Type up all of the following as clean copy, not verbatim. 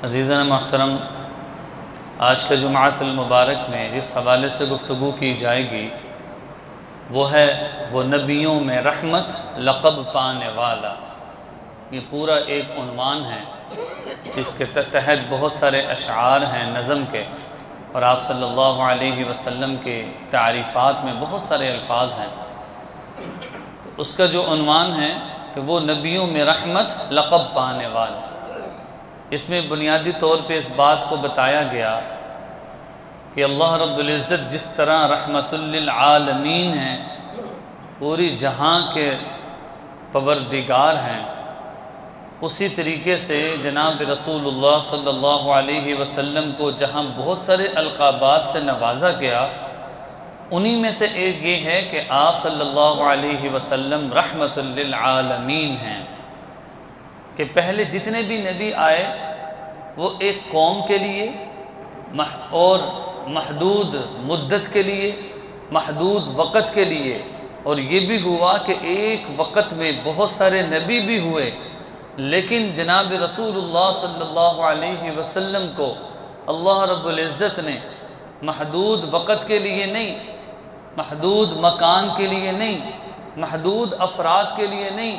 عزیزان محترم، آج کے جمعۃ المبارک میں جس حوالے سے گفتگو کی جائے گی وہ ہے وہ نبیوں میں رحمت لقب پانے والا۔ یہ پورا ایک عنوان ہے، اس کے تحت بہت سارے اشعار ہیں نظم کے، اور آپ صلی اللہ علیہ وسلم کے تعریفات میں بہت سارے الفاظ ہیں۔ تو اس کا جو عنوان ہے کہ وہ نبیوں میں رحمت لقب پانے والا، اس میں بنیادی طور پہ اس بات کو بتایا گیا کہ اللہ رب العزت جس طرح رحمت للعالمین ہیں، پوری جہاں کے پروردگار ہیں، اسی طریقے سے جناب رسول اللہ صلی اللہ علیہ وسلم کو جہاں بہت سارے القابات سے نوازا گیا، انہی میں سے ایک یہ ہے کہ آپ صلی اللہ علیہ وسلم رحمت للعالمین ہیں، کہ پہلے جتنے بھی نبی آئے وہ ایک قوم کے لیے اور محدود مدت کے لیے، محدود وقت کے لیے، اور یہ بھی ہوا کہ ایک وقت میں بہت سارے نبی بھی ہوئے، لیکن جناب رسول اللہ صلی اللہ علیہ وسلم کو اللہ رب العزت نے محدود وقت کے لیے نہیں، محدود مکان کے لیے نہیں، محدود افراد کے لیے نہیں،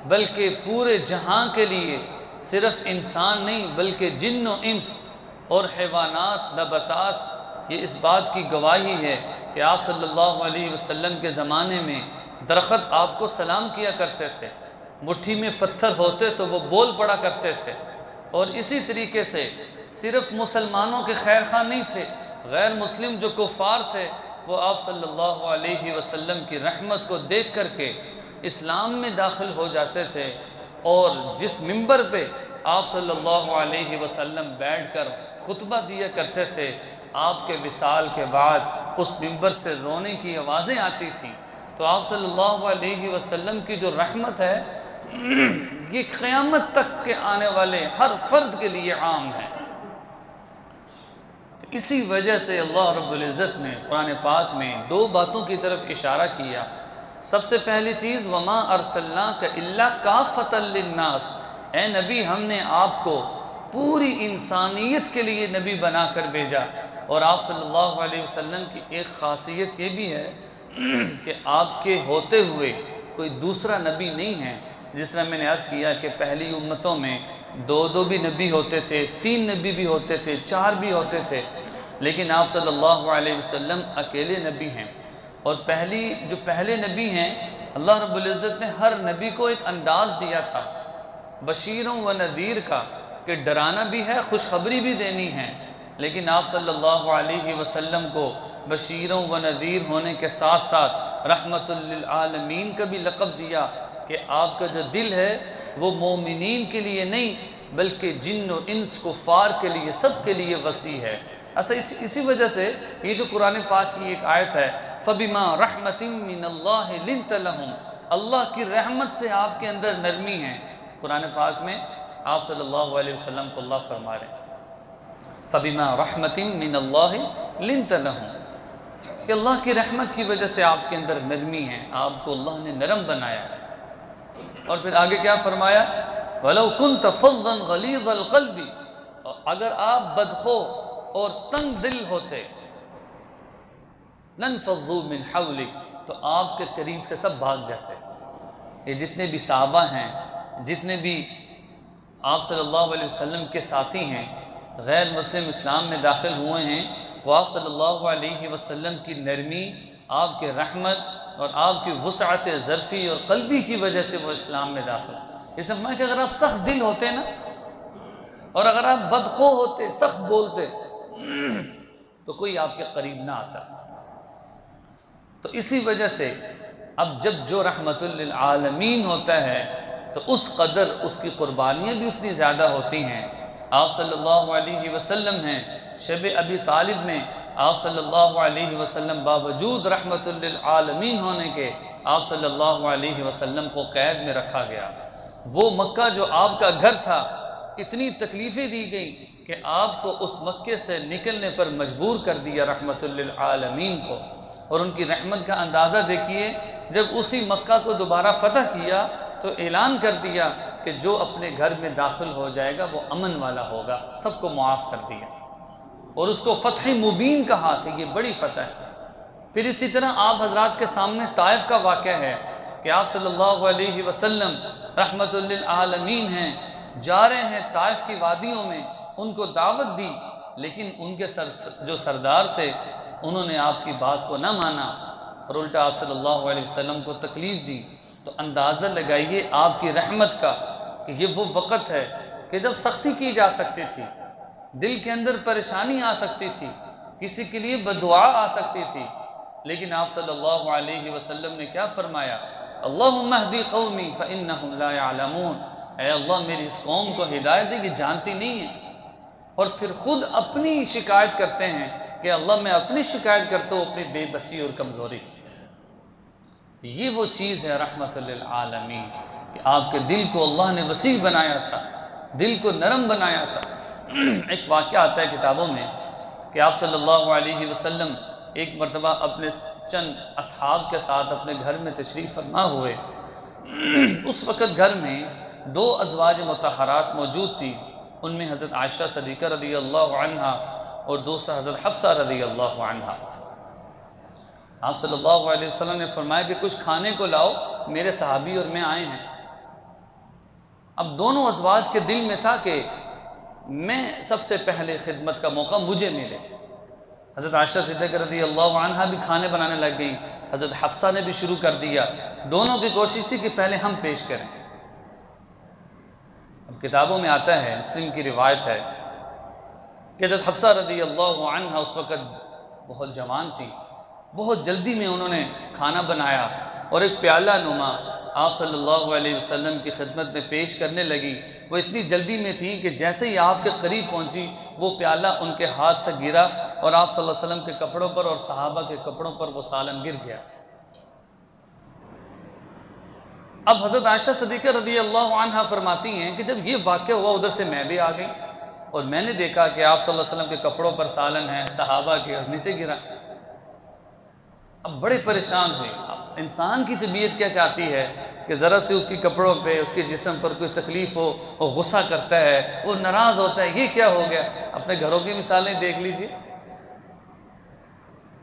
بلکہ پورے جہاں کے لیے، صرف انسان نہیں بلکہ جن و انس اور حیوانات، نباتات، یہ اس بات کی گواہی ہے کہ آپ صلی اللہ علیہ وسلم کے زمانے میں درخت آپ کو سلام کیا کرتے تھے، مٹھی میں پتھر ہوتے تو وہ بول پڑا کرتے تھے، اور اسی طریقے سے صرف مسلمانوں کے خیر خواہ نہیں تھے، غیر مسلم جو کفار تھے وہ آپ صلی اللہ علیہ وسلم کی رحمت کو دیکھ کر کے اسلام میں داخل ہو جاتے تھے، اور جس منبر پہ آپ صلی اللہ علیہ وسلم بیٹھ کر خطبہ دیا کرتے تھے، آپ کے وصال کے بعد اس منبر سے رونے کی آوازیں آتی تھیں۔ تو آپ صلی اللہ علیہ وسلم کی جو رحمت ہے یہ قیامت تک کے آنے والے ہر فرد کے لیے عام ہے۔ تو اسی وجہ سے اللہ رب العزت نے قرآن پاک میں دو باتوں کی طرف اشارہ کیا۔ سب سے پہلی چیز وَمَا أَرْسَلْنَاكَ إِلَّا كَافَّةً لِلنَّاسِ، اے نبی ہم نے آپ کو پوری انسانیت کے لیے نبی بنا کر بھیجا، اور آپ صلی اللہ علیہ وسلم کی ایک خاصیت یہ بھی ہے کہ آپ کے ہوتے ہوئے کوئی دوسرا نبی نہیں ہے۔ جس طرح میں نے عرض کیا کہ پہلی امتوں میں دو بھی نبی ہوتے تھے، 3 نبی بھی ہوتے تھے، 4 بھی ہوتے تھے، لیکن آپ صلی اللہ علیہ وسلم اکیلے نبی ہیں۔ اور جو پہلے نبی ہیں، اللہ رب العزت نے ہر نبی کو ایک انداز دیا تھا بشیروں و نذیر کا، کہ ڈرانا بھی ہے، خوشخبری بھی دینی ہے، لیکن آپ صلی اللہ علیہ وسلم کو بشیروں و نذیر ہونے کے ساتھ ساتھ رحمت للعالمین کا بھی لقب دیا، کہ آپ کا جو دل ہے وہ مومنین کے لیے نہیں بلکہ جن و انس کفار کے لیے، سب کے لیے وسیع ہے۔ اسی وجہ سے یہ جو قرآن پاک کی ایک آیت ہے فَبِمَا رَحْمَةٍ مِّنَ اللَّهِ لِنْتَ لَهُمْ، اللہ کی رحمت سے آپ کے اندر نرمی ہے۔ قرآن پاک میں آپ صلی اللہ علیہ وسلم کو اللہ فرما رہے ہیں فَبِمَا رَحْمَةٍ مِّنَ اللَّهِ لِنْتَ لَهُمْ، کہ اللہ کی رحمت کی وجہ سے آپ کے اندر نرمی ہے، آپ کو اللہ نے نرم بنایا ہے۔ اور پھر آگے کیا فرمایا وَلَوْ كُنْتَ فَظًّا غَلِيظَ الْقَلْبِ، اگر آپ بدخو اور تنگ دل ہوتے لَنْفَضُّوا مِنْ حَوْلِكَ، تو آپ کے قریب سے سب بھاگ جاتے۔ یہ جتنے بھی صحابہ ہیں، جتنے بھی آپ صلی اللہ علیہ وسلم کے ساتھی ہیں، غیر مسلم اسلام میں داخل ہوئے ہیں، وہ آپ صلی اللہ علیہ وسلم کی نرمی، آپ کے رحمت اور آپ کی وسعت ظرفی اور قلبی کی وجہ سے وہ اسلام میں داخل۔ اس نے فرمایا کہ اگر آپ سخت دل ہوتے نا، اور اگر آپ بدخو ہوتے، سخت بولتے، تو کوئی آپ کے قریب نہ آتا۔ تو اسی وجہ سے اب جب جو رحمت للعالمین ہوتا ہے تو اس قدر اس کی قربانیاں بھی اتنی زیادہ ہوتی ہیں۔ آپ صلی اللہ علیہ وسلم ہیں، شب ابی طالب میں آپ صلی اللہ علیہ وسلم باوجود رحمت للعالمین ہونے کے آپ صلی اللہ علیہ وسلم کو قید میں رکھا گیا۔ وہ مکہ جو آپ کا گھر تھا، اتنی تکلیفیں دی گئیں کہ آپ کو اس مکے سے نکلنے پر مجبور کر دیا رحمت للعالمین کو۔ اور ان کی رحمت کا اندازہ دیکھیے، جب اسی مکہ کو دوبارہ فتح کیا تو اعلان کر دیا کہ جو اپنے گھر میں داخل ہو جائے گا وہ امن والا ہوگا، سب کو معاف کر دیا، اور اس کو فتح مبین کہا کہ یہ بڑی فتح ہے۔ پھر اسی طرح آپ حضرات کے سامنے طائف کا واقعہ ہے کہ آپ صلی اللہ علیہ وسلم رحمت للعالمین ہیں، جا رہے ہیں طائف کی وادیوں میں، ان کو دعوت دی، لیکن ان کے جو سردار تھے انہوں نے آپ کی بات کو نہ مانا اور الٹا آپ صلی اللہ علیہ وسلم کو تکلیف دی۔ تو اندازہ لگائیے آپ کی رحمت کا کہ یہ وہ وقت ہے کہ جب سختی کی جا سکتی تھی، دل کے اندر پریشانی آ سکتی تھی، کسی کے لیے بددعا آ سکتی تھی، لیکن آپ صلی اللہ علیہ وسلم نے کیا فرمایا؟ اللہم اہدی قومی فإنہم لا یعلمون، اے اللہ میری اس قوم کو ہدایت دے، یہ جانتی نہیں ہے۔ اور پھر خود اپنی شکایت کرتے ہیں کہ اللہ میں اپنی شکایت کرتا ہوں اپنی بے بسی اور کمزوری کی۔ یہ وہ چیز ہے رحمت للعالمین کہ آپ کے دل کو اللہ نے وسیع بنایا تھا، دل کو نرم بنایا تھا۔ ایک واقعہ آتا ہے کتابوں میں کہ آپ صلی اللہ علیہ وسلم ایک مرتبہ اپنے چند اصحاب کے ساتھ اپنے گھر میں تشریف فرما ہوئے۔ اس وقت گھر میں 2 ازواج مطہرات موجود تھی، ان میں حضرت عائشہ صدیقہ رضی اللہ عنہا اور دوسرا حضرت حفصہ رضی اللہ عنہا۔ آپ صلی اللہ علیہ وسلم نے فرمایا کہ کچھ کھانے کو لاؤ، میرے صحابی اور میں آئے ہیں۔ اب دونوں ازواج کے دل میں تھا کہ میں سب سے پہلے خدمت کا موقع مجھے ملے۔ حضرت عائشہ صدیقہ رضی اللہ عنہا بھی کھانے بنانے لگ گئیں، حضرت حفصہ نے بھی شروع کر دیا، دونوں کی کوشش تھی کہ پہلے ہم پیش کریں۔ اب کتابوں میں آتا ہے، مسلم کی روایت ہے کہ حضرت حفصہ رضی اللہ عنہا اس وقت بہت جوان تھی، بہت جلدی میں انہوں نے کھانا بنایا اور ایک پیالہ نما آپ صلی اللہ علیہ وسلم کی خدمت میں پیش کرنے لگی۔ وہ اتنی جلدی میں تھی کہ جیسے ہی آپ کے قریب پہنچی وہ پیالہ ان کے ہاتھ سے گرا اور آپ صلی اللہ علیہ وسلم کے کپڑوں پر اور صحابہ کے کپڑوں پر وہ سالن گر گیا۔ اب حضرت عائشہ صدیقہ رضی اللہ عنہا فرماتی ہیں کہ جب یہ واقعہ ہوا ادھر سے میں بھی آ گئی اور میں نے دیکھا کہ آپ صلی اللہ علیہ وسلم کے کپڑوں پر سالن ہے، صحابہ کے اور نیچے گرا۔ اب بڑے پریشان ہوئے۔ اب انسان کی طبیعت کیا چاہتی ہے کہ ذرا سے اس کی کپڑوں پہ، اس کے جسم پر کوئی تکلیف ہو، وہ غصہ کرتا ہے، وہ ناراض ہوتا ہے، یہ کیا ہو گیا؟ اپنے گھروں کی مثالیں دیکھ لیجئے۔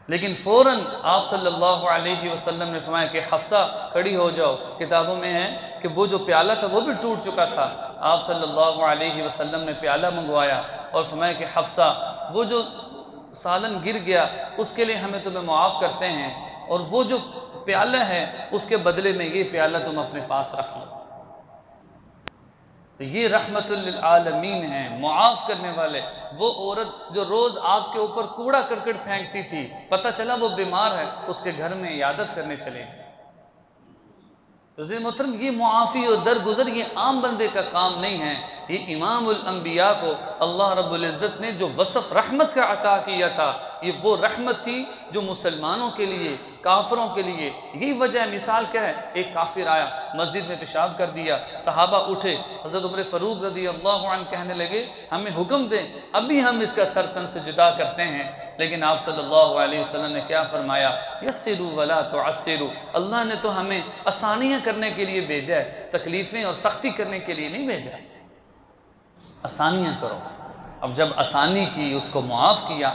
لیکن فوراً آپ صلی اللہ علیہ وسلم نے فرمایا کہ حفصہ کھڑی ہو جاؤ۔ کتابوں میں ہے کہ وہ جو پیالہ تھا وہ بھی ٹوٹ چکا تھا، آپ صلی اللہ علیہ وسلم نے پیالہ منگوایا اور فرمایا کہ حفصہ وہ جو سالن گر گیا اس کے لیے ہمیں تمہیں معاف کرتے ہیں، اور وہ جو پیالہ ہے اس کے بدلے میں یہ پیالہ تم اپنے پاس رکھ لو۔ تو یہ رحمت للعالمین ہیں، معاف کرنے والے۔ وہ عورت جو روز آپ کے اوپر کوڑا کرکٹ پھینکتی تھی، پتہ چلا وہ بیمار ہے، اس کے گھر میں عیادت کرنے چلے۔ تو عزیز محترم، یہ معافی اور درگزر یہ عام بندے کا کام نہیں ہے، یہ امام الانبیاء کو اللہ رب العزت نے جو وصف رحمت کا عطا کیا تھا، یہ وہ رحمت تھی جو مسلمانوں کے لیے، کافروں کے لیے۔ یہی وجہ ہے، مثال کیا ہے؟ ایک کافر آیا، مسجد میں پیشاب کر دیا، صحابہ اٹھے، حضرت عمر فاروق رضی اللہ عنہ کہنے لگے ہمیں حکم دیں، ابھی ہم اس کا سر تن سے جدا کرتے ہیں۔ لیکن آپ صلی اللہ علیہ وسلم نے کیا فرمایا؟ یسروا ولا تعسروا، اللہ نے تو ہمیں آسانیاں کرنے کے لیے بھیجا ہے، تکلیفیں اور سختی کرنے کے لیے نہیں بھیجا۔ آسانیاں کرو۔ اب جب آسانی کی، اس کو معاف کیا،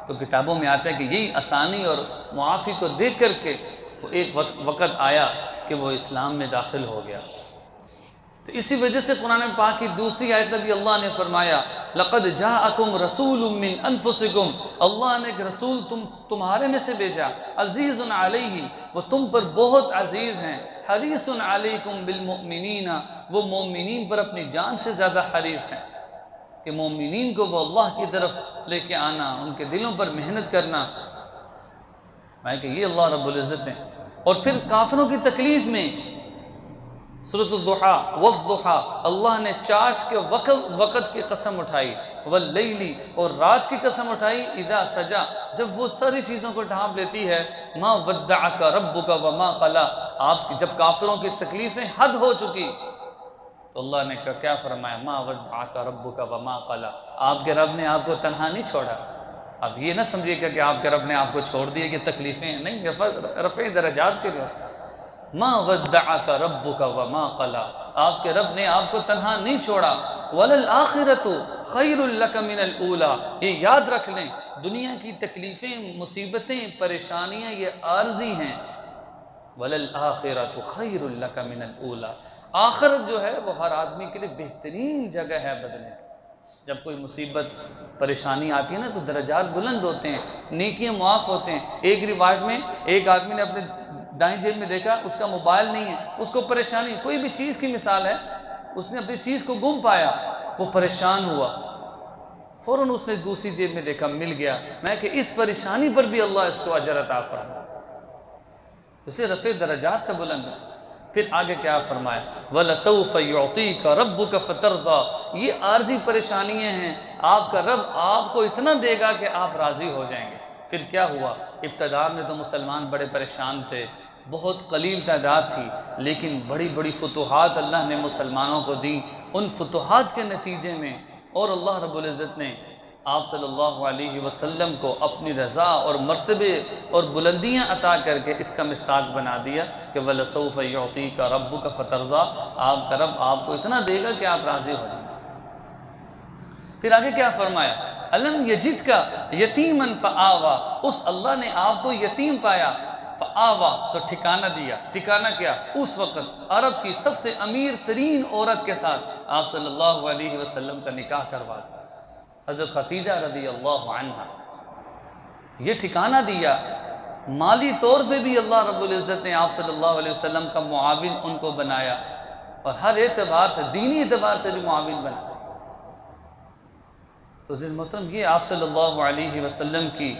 تو کتابوں میں آتا ہے کہ یہی آسانی اور معافی کو دیکھ کر کے وہ ایک وقت آیا کہ وہ اسلام میں داخل ہو گیا۔ تو اسی وجہ سے قرآن پاک کی دوسری آیت میں بھی اللہ نے فرمایا لَقَدْ جَاءَكُمْ رَسُولٌ مِّنْ أَنفُسِكُمْ، اللہ نے ایک رسول تمہارے میں سے بھیجا، عزیز علیہ، وہ تم پر بہت عزیز ہیں، حریص علیکم بالمؤمنین، وہ مومنین پر اپنی جان سے زیادہ حریص ہیں، کہ مومنین کو وہ اللہ کی طرف لے کے آنا، ان کے دلوں پر محنت کرنا۔ میں کہ یہ اللہ رب العزت نے۔ اور پھر کافروں کی تکلیف میں سورۃ الضحیٰ والضحیٰ، اللہ نے چاش کے وقت کی قسم اٹھائی، واللیل، اور رات کی قسم اٹھائی، اذا سجا، جب وہ ساری چیزوں کو ڈھانپ لیتی ہے، ما ودعک ربک وما قلی، آپ کی جب کافروں کی تکلیفیں حد ہو چکی تو اللہ نے کیا فرمایا؟ ما ودعک ربک وما قلی، آپ کے رب نے آپ کو تنہا نہیں چھوڑا۔ اب یہ نہ سمجھیے کہ آپ کے رب نے آپ کو چھوڑ دیا کہ تکلیفیں نہیں، رفع درجات کے لیے۔ ما ودعک ربک وما قلا، آپ کے رب نے آپ کو تنہا نہیں چھوڑا، وللآخرۃ خیر لک من الاولی، یہ یاد رکھ لیں دنیا کی تکلیفیں، مصیبتیں، پریشانیاں یہ عارضی ہیں، وللآخرۃ خیر لک من الاولی، آخرت جو ہے وہ ہر آدمی کے لیے بہترین جگہ ہے بدلنے کی۔ جب کوئی مصیبت پریشانی آتی ہے نا تو درجات بلند ہوتے ہیں، نیکیاں معاف ہوتے ہیں۔ ایک روایت میں ایک آدمی نے اپنے دائیں جیب میں دیکھا، اس کا موبائل نہیں ہے، اس کو پریشانی، کوئی بھی چیز کی مثال ہے، اس نے اپنی چیز کو گم پایا، وہ پریشان ہوا، فوراً اس نے دوسری جیب میں دیکھا، مل گیا، میں کہ اس پریشانی پر بھی اللہ اس کو اجر عطا فرمائے، اس لیے رفع درجات کا بلند ہے۔ پھر آگے کیا فرمایا، وَلَسَوْفَ يُعْطِيكَ رَبُّكَ فَتَرْضَىٰ، یہ عارضی پریشانیاں ہیں، آپ کا رب آپ کو اتنا دے گا کہ آپ راضی ہو جائیں گے۔ پھر کیا ہوا، ابتدا میں تو مسلمان بڑے پریشان تھے، بہت قلیل تعداد تھی، لیکن بڑی بڑی فتوحات اللہ نے مسلمانوں کو دی، ان فتوحات کے نتیجے میں اور اللہ رب العزت نے آپ صلی اللہ علیہ وسلم کو اپنی رضا اور مرتبے اور بلندیاں عطا کر کے اس کا مصداق بنا دیا کہ وَلَسَوْفَ يُعْطِيكَ رَبُّكَ فَتَرْضَىٰ، آپ کا رب آپ کو اتنا دے گا کہ آپ راضی ہو جائیں۔ پھر آگے کیا فرمایا، أَلَمْ يَجِدْكَ يَتِيمًا فَآوَىٰ، اس اللہ نے آپ کو یتیم پایا، فآوَىٰ تو ٹھکانہ دیا، ٹھکانہ کیا، اس وقت عرب کی سب سے امیر ترین عورت کے ساتھ آپ صلی اللہ علیہ وسلم کا نکاح کروا دیا، حضرت خدیجہ رضی اللہ عنہ، یہ ٹھکانہ دیا، مالی طور پہ بھی اللہ رب العزت نے آپ صلی اللہ علیہ وسلم کا معاون ان کو بنایا، اور ہر اعتبار سے، دینی اعتبار سے بھی معاون بنا۔ تو عزیز محترم، یہ آپ صلی اللہ علیہ وسلم کی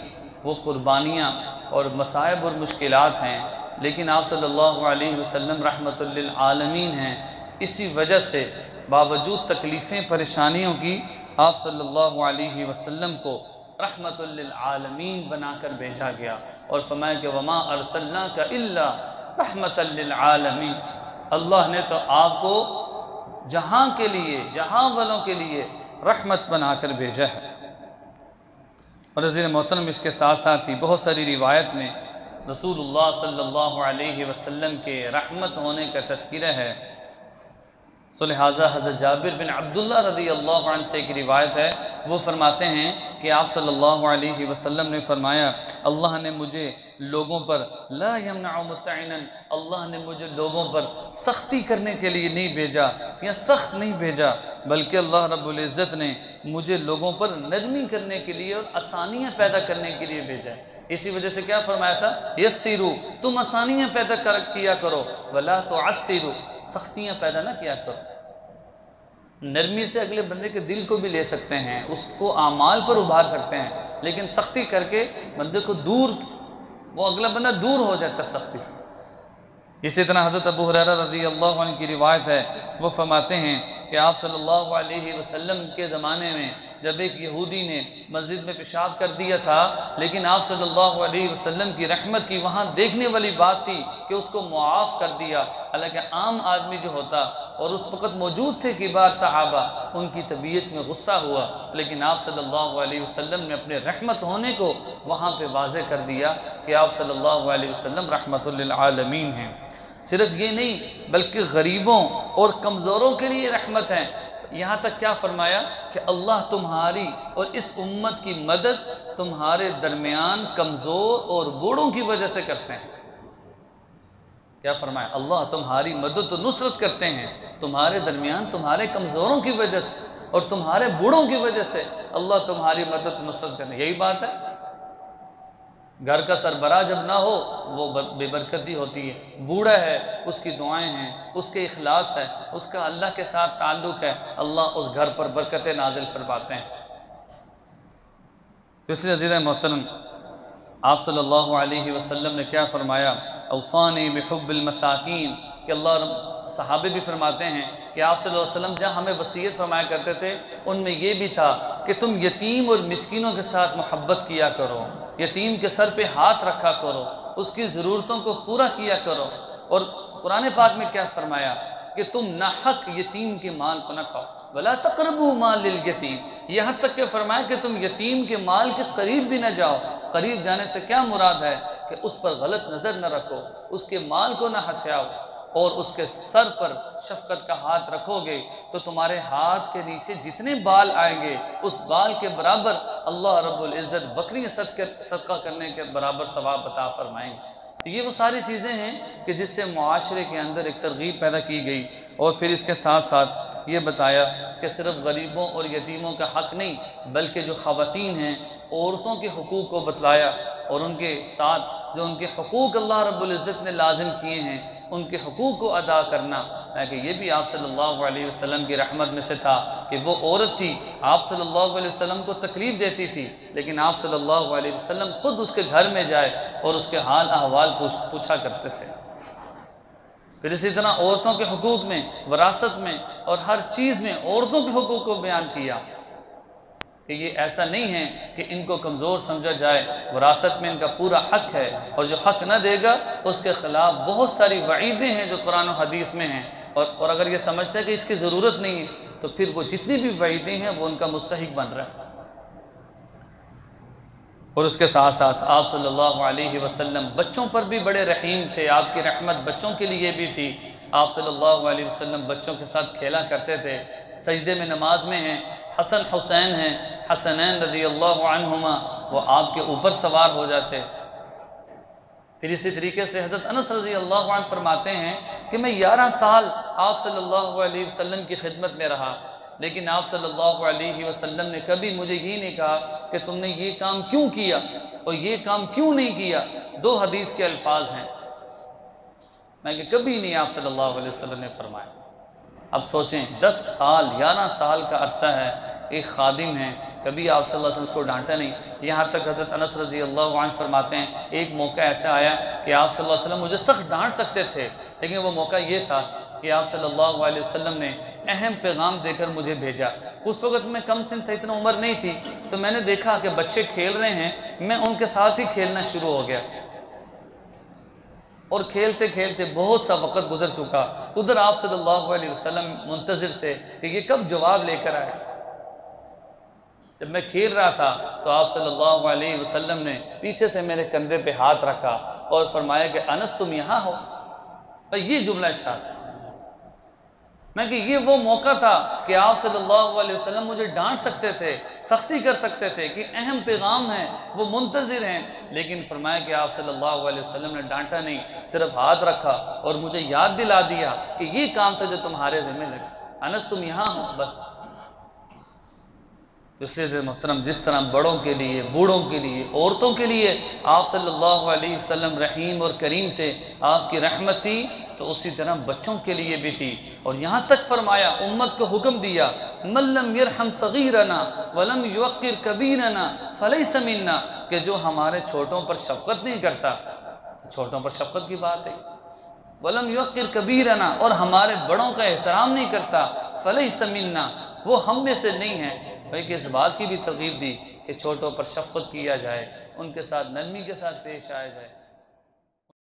وہ قربانیاں اور مصائب اور مشکلات ہیں، لیکن آپ صلی اللہ علیہ وسلم رحمت للعالمین ہیں، اسی وجہ سے باوجود تکلیفیں پریشانیوں کی آپ صلی اللہ علیہ وسلم کو رحمت للعالمین بنا کر بھیجا گیا، اور فرمایا کہ وما ارسلناک الا رحمت للعالمین، اللہ نے تو آپ کو جہاں کے لیے، جہاں والوں کے لیے رحمت بنا کر بھیجا ہے۔ اور عزیز محترم، اس کے ساتھ ساتھ ہی بہت ساری روایت میں رسول اللہ صلی اللہ علیہ وسلم کے رحمت ہونے کا تذکرہ ہے، سو لہٰذا حضرت جابر بن عبداللہ رضی اللہ عنہ سے ایک روایت ہے، وہ فرماتے ہیں کہ آپ صلی اللہ علیہ وسلم نے فرمایا، اللہ نے مجھے لوگوں پر لا یمنع متعنا، اللہ نے مجھے لوگوں پر سختی کرنے کے لیے نہیں بھیجا یا سخت نہیں بھیجا، بلکہ اللہ رب العزت نے مجھے لوگوں پر نرمی کرنے کے لیے اور آسانیاں پیدا کرنے کے لیے بھیجا ہے۔ اسی وجہ سے کیا فرمایا تھا، یسروا، تم آسانیاں پیدا کیا کرو، ولا تعسروا، سختیاں پیدا نہ کیا کرو۔ نرمی سے اگلے بندے کے دل کو بھی لے سکتے ہیں، اس کو اعمال پر ابھار سکتے ہیں، لیکن سختی کر کے بندے کو دور، وہ اگلا بندہ دور ہو جاتا ہے سختی سے۔ اسی طرح حضرت ابو ہریرہ رضی اللہ عنہ کی روایت ہے، وہ فرماتے ہیں کہ آپ صلی اللہ علیہ وسلم کے زمانے میں جب ایک یہودی نے مسجد میں پیشاب کر دیا تھا، لیکن آپ صلی اللہ علیہ وسلم کی رحمت کی وہاں دیکھنے والی بات تھی کہ اس کو معاف کر دیا، حالانکہ عام آدمی جو ہوتا، اور اس وقت موجود تھے کبار صحابہ، ان کی طبیعت میں غصہ ہوا، لیکن آپ صلی اللہ علیہ وسلم نے اپنے رحمت ہونے کو وہاں پہ واضح کر دیا کہ آپ صلی اللہ علیہ وسلم رحمت للعالمین ہیں۔ صرف یہ نہیں بلکہ غریبوں اور کمزوروں کے لیے رحمت ہیں، یہاں تک کیا فرمایا کہ اللہ تمہاری اور اس امت کی مدد تمہارے درمیان کمزور اور بوڑھوں کی وجہ سے کرتے ہیں۔ کیا فرمایا، اللہ تمہاری مدد و نصرت کرتے ہیں تمہارے درمیان تمہارے کمزوروں کی وجہ سے اور تمہارے بوڑھوں کی وجہ سے، اللہ تمہاری مدد و نصرت کرتے ہیں۔ یہی بات ہے، گھر کا سربراہ جب نہ ہو وہ بے برکتی ہوتی ہے، بوڑھا ہے اس کی دعائیں ہیں، اس کے اخلاص ہے، اس کا اللہ کے ساتھ تعلق ہے، اللہ اس گھر پر برکتیں نازل فرماتے ہیں۔ تو اس لیے عزیز محترم، آپ صلی اللہ علیہ وسلم نے کیا فرمایا، اوصانی بحب المساکین، کہ صحابے بھی فرماتے ہیں کہ آپ صلی اللہ علیہ وسلم جہاں ہمیں وصیت فرمایا کرتے تھے، ان میں یہ بھی تھا کہ تم یتیم اور مسکینوں کے ساتھ محبت کیا کرو، یتیم کے سر پہ ہاتھ رکھا کرو، اس کی ضرورتوں کو پورا کیا کرو۔ اور قرآن پاک میں کیا فرمایا کہ تم ناحق یتیم کے مال کو نہ کھاؤ، وَلَا تَقْرَبُوا مَالَ الْيَتِيمِ، یہاں تک کہ فرمایا کہ تم یتیم کے مال کے قریب بھی نہ جاؤ۔ قریب جانے سے کیا مراد ہے کہ اس پر غلط نظر نہ رکھو، اس کے مال کو نہ ہتھیاؤ، اور اس کے سر پر شفقت کا ہاتھ رکھو گے تو تمہارے ہاتھ کے نیچے جتنے بال آئیں گے اس بال کے برابر اللہ رب العزت بکریاں صدقہ کرنے کے برابر ثواب عطا فرمائیں گے۔ یہ وہ ساری چیزیں ہیں کہ جس سے معاشرے کے اندر ایک ترغیب پیدا کی گئی، اور پھر اس کے ساتھ ساتھ یہ بتایا کہ صرف غریبوں اور یتیموں کا حق نہیں بلکہ جو خواتین ہیں عورتوں کے حقوق کو بتلایا، اور ان کے ساتھ جو ان کے حقوق اللہ رب العزت نے لازم کیے ہیں ان کے حقوق کو ادا کرنا، کہ یہ بھی آپ صلی اللہ علیہ وسلم کی رحمت میں سے تھا کہ وہ عورت تھی آپ صلی اللہ علیہ وسلم کو تکلیف دیتی تھی، لیکن آپ صلی اللہ علیہ وسلم خود اس کے گھر میں جائے اور اس کے حال احوال پوچھا کرتے تھے۔ پھر اسی طرح عورتوں کے حقوق میں، وراثت میں اور ہر چیز میں عورتوں کے حقوق کو بیان کیا کہ یہ ایسا نہیں ہے کہ ان کو کمزور سمجھا جائے، وراثت میں ان کا پورا حق ہے، اور جو حق نہ دے گا اس کے خلاف بہت ساری وعیدیں ہیں جو قرآن و حدیث میں ہیں، اور اگر یہ سمجھتے ہیں کہ اس کی ضرورت نہیں ہے تو پھر وہ جتنی بھی وعیدیں ہیں وہ ان کا مستحق بن رہا ہے۔ اور اس کے ساتھ ساتھ آپ صلی اللہ علیہ وسلم بچوں پر بھی بڑے رحیم تھے، آپ کی رحمت بچوں کے لیے بھی تھی۔ آپ صلی اللہ علیہ وسلم بچوں کے ساتھ کھیلا کرتے تھے، سجدے میں نماز میں ہیں، حسن حسین ہیں، حسنین رضی اللہ عنہما، وہ آپ کے اوپر سوار ہو جاتے۔ پھر اسی طریقے سے حضرت انس رضی اللہ عنہ فرماتے ہیں کہ میں 11 سال آپ صلی اللہ علیہ وسلم کی خدمت میں رہا، لیکن آپ صلی اللہ علیہ وسلم نے کبھی مجھے یہ نہیں کہا کہ تم نے یہ کام کیوں کیا اور یہ کام کیوں نہیں کیا۔ 2 حدیث کے الفاظ ہیں، میں کہ کبھی نہیں آپ صلی اللہ علیہ وسلم نے فرمایا۔ اب سوچیں 10 سال 11 سال کا عرصہ ہے، ایک خادم ہے، کبھی آپ صلی اللہ علیہ وسلم اس کو ڈانٹا نہیں۔ یہاں تک حضرت انس رضی اللہ عنہ فرماتے ہیں ایک موقع ایسا آیا کہ آپ صلی اللہ علیہ وسلم مجھے سخت ڈانٹ سکتے تھے، لیکن وہ موقع یہ تھا کہ آپ صلی اللہ علیہ وسلم نے اہم پیغام دے کر مجھے بھیجا۔ اس وقت میں کم سن تھا، اتنا عمر نہیں تھی، تو میں نے دیکھا کہ بچے کھیل رہے ہیں، میں ان کے ساتھ ہی کھیلنا شروع ہو گیا، اور کھیلتے کھیلتے بہت سا وقت گزر چکا۔ ادھر آپ صلی اللہ علیہ وسلم منتظر تھے کہ یہ کب جواب لے کر آئے۔ جب میں کھیل رہا تھا تو آپ صلی اللہ علیہ وسلم نے پیچھے سے میرے کندھے پہ ہاتھ رکھا اور فرمایا کہ انس تم یہاں ہو۔ اور یہ جملہ ارشاد ہے، میں کہ یہ وہ موقع تھا کہ آپ صلی اللہ علیہ وسلم مجھے ڈانٹ سکتے تھے، سختی کر سکتے تھے کہ اہم پیغام ہے، وہ منتظر ہیں، لیکن فرمایا کہ آپ صلی اللہ علیہ وسلم نے ڈانٹا نہیں، صرف ہاتھ رکھا اور مجھے یاد دلا دیا کہ یہ کام تھا جو تمہارے ذمہ لگا، انس تم یہاں ہو بس۔ تو اس لیے سے محترم، جس طرح بڑوں کے لیے، بوڑھوں کے لیے، عورتوں کے لیے آپ صلی اللہ علیہ وسلم رحیم اور کریم تھے، آپ کی رحمت تھی، تو اسی طرح بچوں کے لیے بھی تھی۔ اور یہاں تک فرمایا، امت کو حکم دیا، من لم یرحم صغیرنا ولم یوقر کبیرنا فلیس منا، کہ جو ہمارے چھوٹوں پر شفقت نہیں کرتا، چھوٹوں پر شفقت کی بات ہے، ولم یوقر کبیرنا، اور ہمارے بڑوں کا احترام نہیں کرتا، فلیس منا، وہ ہم میں سے نہیں ہے۔ بلکہ اس بات کی بھی ترغیب دی کہ چھوٹوں پر شفقت کیا جائے، ان کے ساتھ نرمی کے ساتھ پیش آیا جائے۔